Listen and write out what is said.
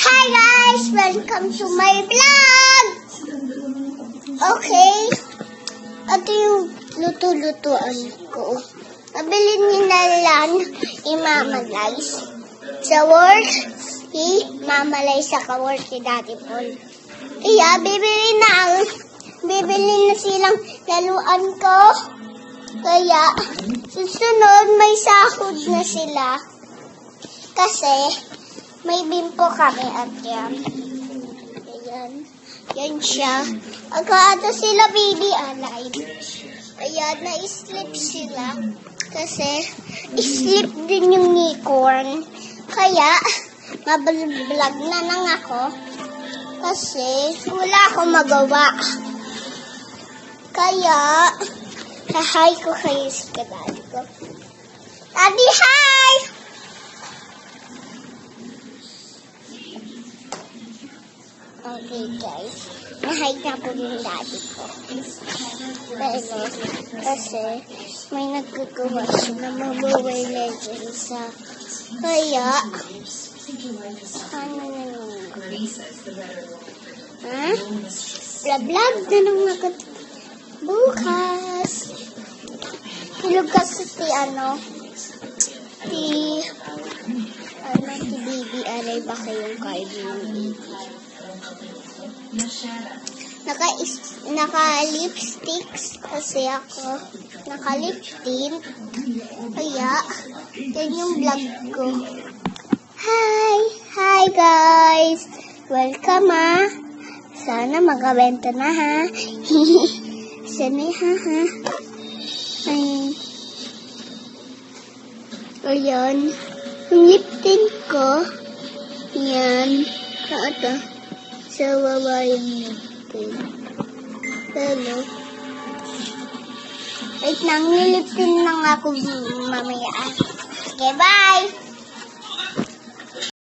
Hi guys! Welcome to my vlog! Okay. Ito yung luto-lutuan ko. Nabili ni Nalan i-Mama Lice. Sa work, i-Mama Lice sa ka-work ni Daddy Paul. Kaya, bibili na silang laruan ko. Kaya, susunod may sahod na sila. Kasi, may bimpo kami at yan. Ayan. Yan siya. Agad sila baby alive. Kaya na-sleep sila. Kasi, sleep din yung unicorn. Kaya, mabablog na lang ako. Kasi, wala akong magawa. Kaya, hi ko kayo sa daddy ko. Daddy, hi! Okay guys, na-hide na po yung daddy ko. Pero, kasi may nagkukuha siya na Mobile Legends sa kaya, ano na naman? Ha? Vlog na naman ako bukas. Hilog kasi si baby alay ba kayong card ng baby? Naka-lipsticks kasi ako. Naka-lip tint. Kaya, yan yung vlog ko. Hi guys! Welcome Sana magabenta na Sana ha. Ayan. Yung lip tint ko. Yan. Ito. Sa baba yung lip tint. Pero, wait lang, nilip tint lang ako mamaya. Okay, bye!